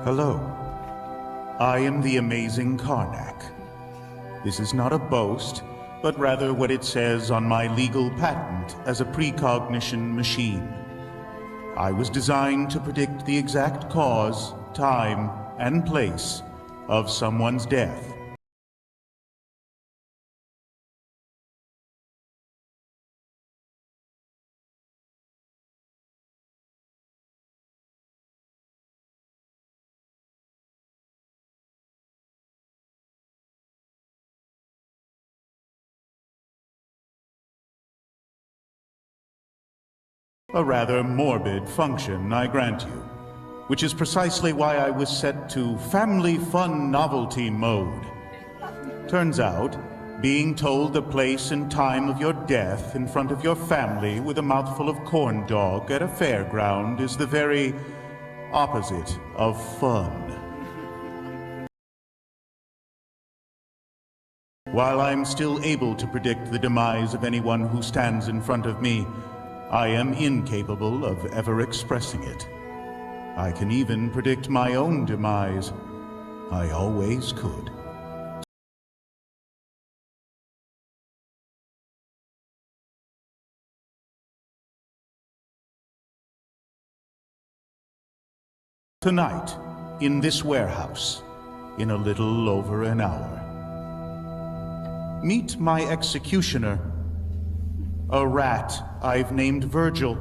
Hello. I am the amazing Karnak. This is not a boast, but rather what it says on my legal patent as a precognition machine. I was designed to predict the exact cause, time, and place of someone's death. A rather morbid function, I grant you, which is precisely why I was set to family fun novelty mode. Turns out, being told the place and time of your death in front of your family with a mouthful of corn dog at a fairground is the very opposite of fun. While I'm still able to predict the demise of anyone who stands in front of me, I am incapable of ever expressing it. I can even predict my own demise. I always could. Tonight, in this warehouse, in a little over an hour. Meet my executioner, a rat I've named Virgil.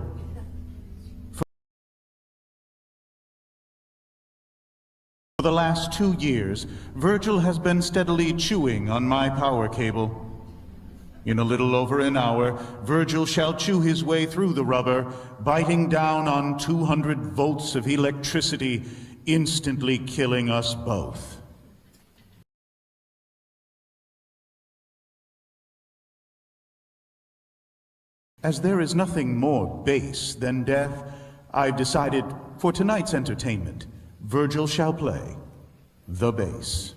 For the last 2 years, Virgil has been steadily chewing on my power cable. In a little over an hour, Virgil shall chew his way through the rubber, biting down on 200 volts of electricity, instantly killing us both. As there is nothing more base than death, I've decided for tonight's entertainment, Virgil shall play the bass.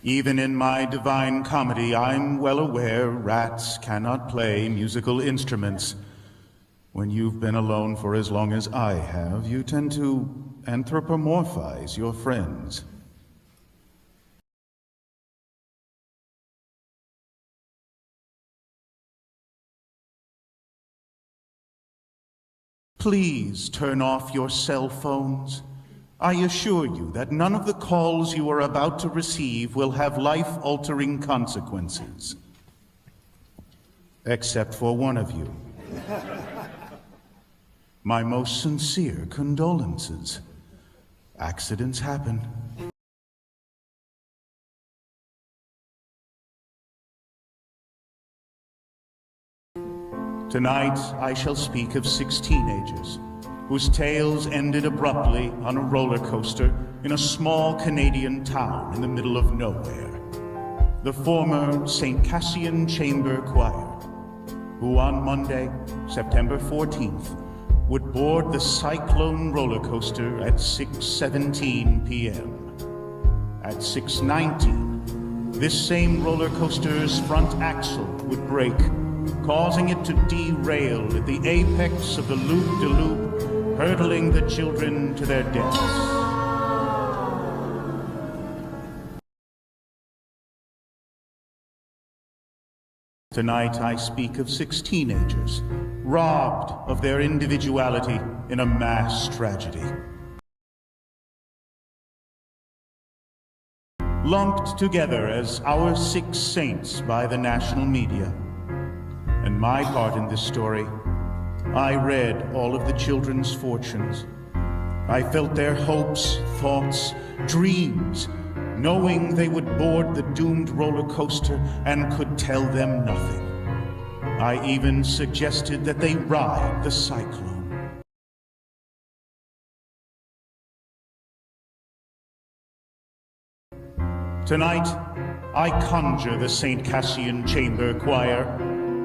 Even in my divine comedy, I'm well aware rats cannot play musical instruments. When you've been alone for as long as I have, you tend to anthropomorphize your friends. Please turn off your cell phones. I assure you that none of the calls you are about to receive will have life-altering consequences. Except for one of you. My most sincere condolences. Accidents happen. Tonight, I shall speak of 6 teenagers whose tales ended abruptly on a roller coaster in a small Canadian town in the middle of nowhere. The former St. Cassian Chamber Choir, who on Monday, September 14th, would board the Cyclone roller coaster at 6:17 p.m. At 6:19, this same roller coaster's front axle would break, causing it to derail at the apex of the loop-de-loop, hurtling the children to their deaths. Tonight I speak of 6 teenagers, robbed of their individuality in a mass tragedy. Lumped together as our 6 saints by the national media. And my part in this story, I read all of the children's fortunes. I felt their hopes, thoughts, dreams, knowing they would board the doomed roller coaster and could tell them nothing. I even suggested that they ride the Cyclone. Tonight, I conjure the St. Cassian Chamber Choir,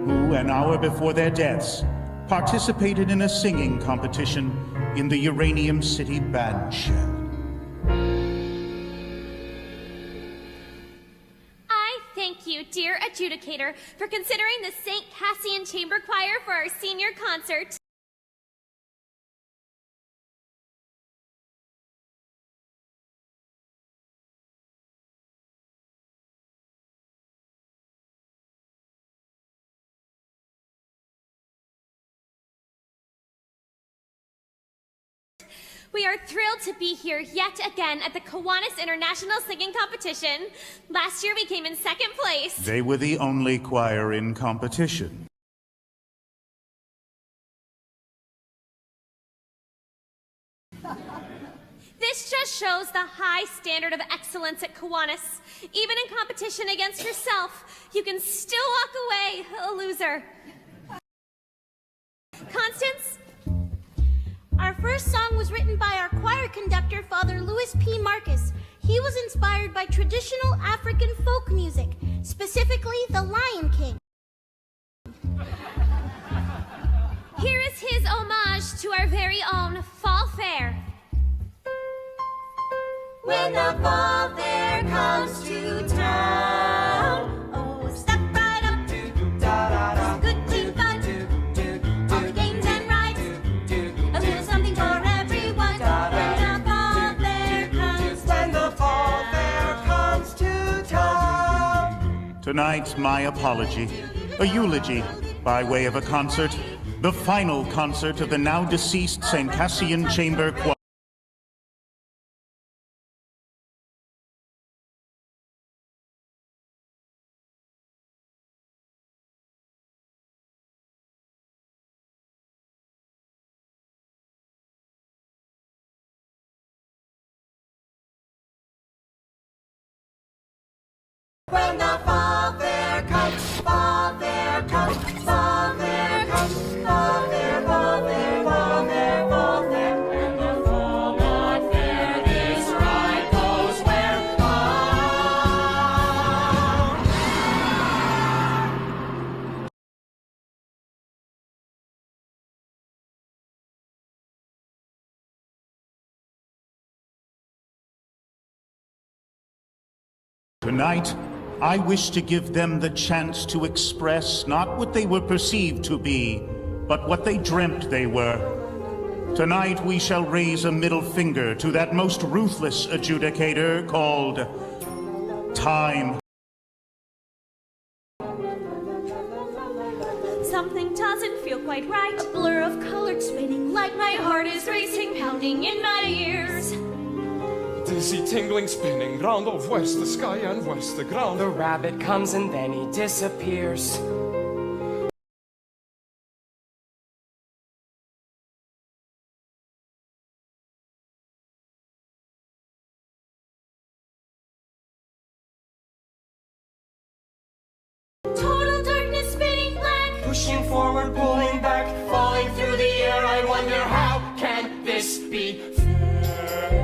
who an hour before their deaths participated in a singing competition in the Uranium City band shell. thank you, dear adjudicator, for considering the St. Cassian Chamber Choir for our senior concert. We are thrilled to be here yet again at the Kiwanis International Singing Competition. Last year we came in second place. They were the only choir in competition. This just shows the high standard of excellence at Kiwanis. Even in competition against yourself, you can still walk away a loser. Constance? Our first song was written by our choir conductor, Father Louis P. Marcus. He was inspired by traditional African folk music, specifically the Lion King. Here is his homage to our very own Fall Fair. When the fall fair comes to town, oh, step right up, it's good to fun, all the games and rides, a little something for everyone. When the fall fair comes to town. Tonight, my apology, a eulogy by way of a concert, the final concert of the now deceased St. Cassian Chamber Choir. When the fall fair comes, fall fair comes, fall fair comes, fall fair, fall fair, fall fair, fall fair. And the fall not fair, this ride goes where Tonight, I wish to give them the chance to express not what they were perceived to be, but what they dreamt they were. Tonight we shall raise a middle finger to that most ruthless adjudicator called time. Something doesn't feel quite right. A blur of color spinning like my heart is racing, pounding in my ears. Dizzy, tingling, spinning round of west the sky and west the ground. The rabbit comes and then he disappears. total darkness spinning black. Pushing forward, pulling back, falling through the air. I wonder how can this be fair?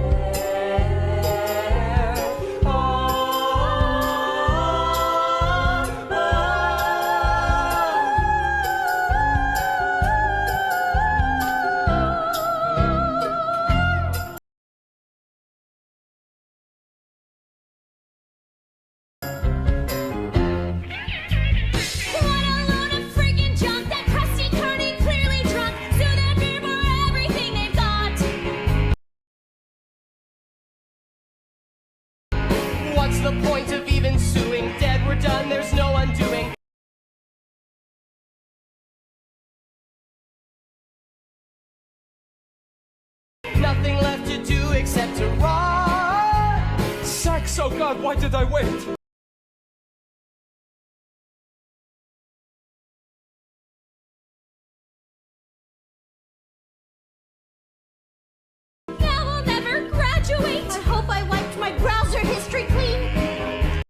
What's the point of even suing? Dead, we're done, there's no undoing. Nothing left to do except to run. Sax, oh God, why did I wait? Now I'll never graduate. I hope I wiped my browser history clean.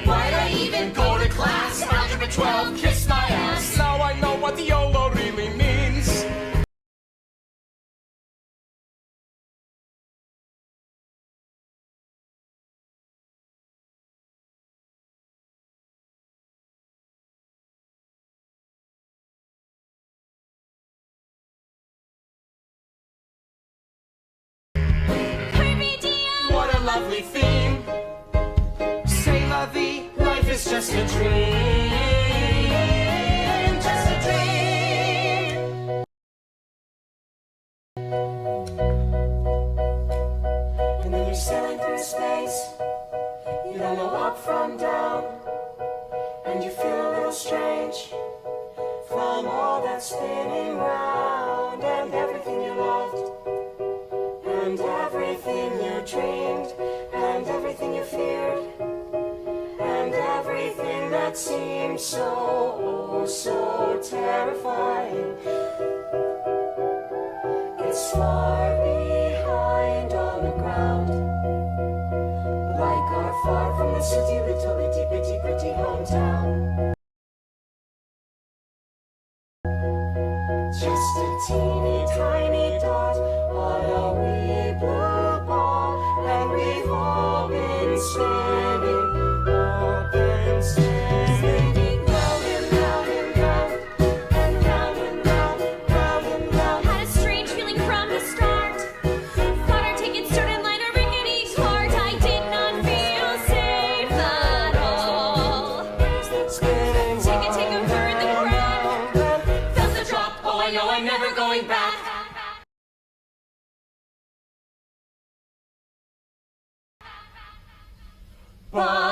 Why'd I even go to class? Algebra 12, kiss my ass. Now I know what YOLO really means. this just a dream? Just a dream. And then you're sailing through space. You don't know up from down. And you feel a little strange from all that spinning round. And everything you loved, and everything you dreamed, and everything you feared, and everything that seemed so, so terrifying. It's far behind on the ground, like our far from the city, little itty bitty gritty hometown. Just a teeny tiny dot on a wee blue ball, and we've all been spinning, all been spinning round and round and round, and round and round, round and round. Had a strange feeling from the start. Thought our ticket stood in line a rickety cart. I did not feel safe at all. Spinning Take a bird, the crowd. Felt the drop. Oh, I know I'm never going back. Bye.